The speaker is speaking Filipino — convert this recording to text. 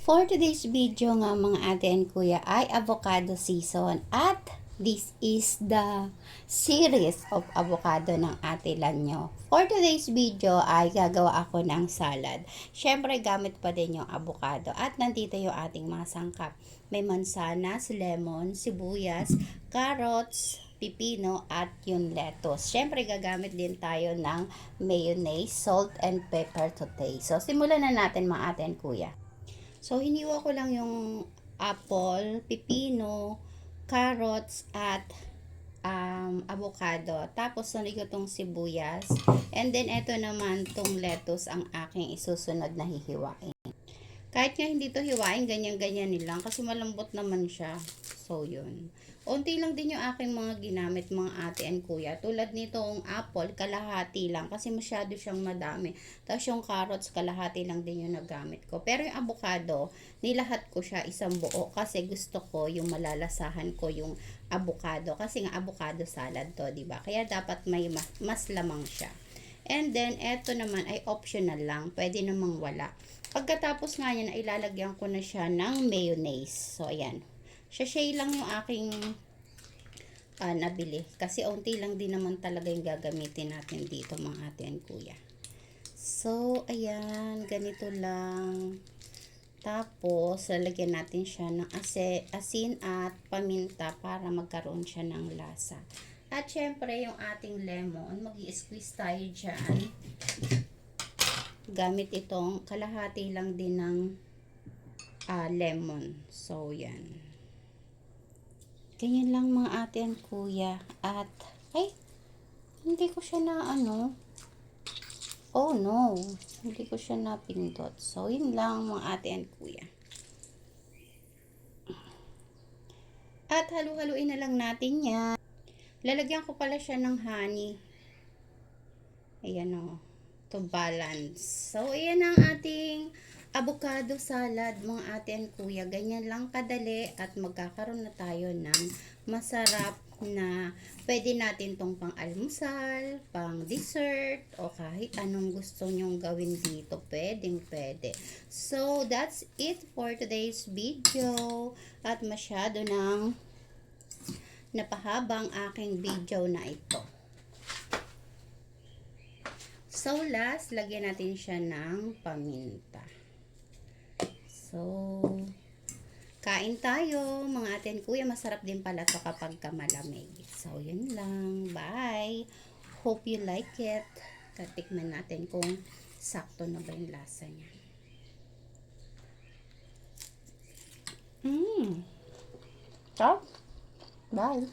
For today's video nga mga ate and kuya ay avocado season at this is the series of avocado ng ate Lanyo. For today's video ay gagawa ako ng salad. Syempre gamit pa din yung avocado at nandito yung ating mga sangkap. May mansanas, lemon, sibuyas, carrots, pipino at yung lettuce. Syempre gagamit din tayo ng mayonnaise, salt and pepper to taste. So simulan na natin mga ate and kuya. So, hiniwa ko lang yung apple, pipino, carrots, at avocado. Tapos, sunod ko tong sibuyas. And then, ito naman tong lettuce ang aking isusunod na hihiwain. Kahit nga hindi to hiwain, ganyan-ganyan nilang. Kasi malambot naman siya. So, yun. Unti lang din yung aking mga ginamit, mga ate and kuya. Tulad nitong apple, kalahati lang. Kasi masyado siyang madami. Tapos yung carrots, kalahati lang din yung nagamit ko. Pero yung avocado, nilahat ko siya isang buo. Kasi gusto ko yung malalasahan ko yung avocado. Kasi nga avocado salad to, diba? Kaya dapat may mas lamang siya. And then, eto naman ay optional lang. Pwede namang wala. Pagkatapos nga yan, ilalagyan ko na siya ng mayonnaise. So, ayan. Sachet lang yung aking nabili. Kasi unti lang din naman talaga yung gagamitin natin dito mga ate and kuya. So, ayan. Ganito lang. Tapos, lalagyan natin siya ng asin at paminta para magkaroon siya ng lasa. At syempre, yung ating lemon, mag-i-squeeze tayo dyan. Gamit itong kalahati lang din ng lemon. So, yan. Ganyan lang mga ate and kuya. At, ay, hindi ko siya na oh no, hindi ko siya napindot. So, yun lang mga ate and kuya. At halu-haluin na lang natin yan. Lalagyan ko pala siya ng honey. Ayan o. To balance. So, ayan ang ating avocado salad, mga ate and kuya. Ganyan lang kadali at magkakaroon na tayo ng masarap na pwede natin tong pang almusal, pang dessert, o kahit anong gusto nyong gawin dito. Pwede. So, that's it for today's video. At masyado nang napahabang aking video na ito. So, last, lagyan natin siya ng paminta. So, kain tayo, mga ate and kuya. Masarap din pala ito kapag malamig. So, yun lang. Bye! Hope you like it. Tatikman natin kung sakto na ba yung lasa niya. Stop. Bye!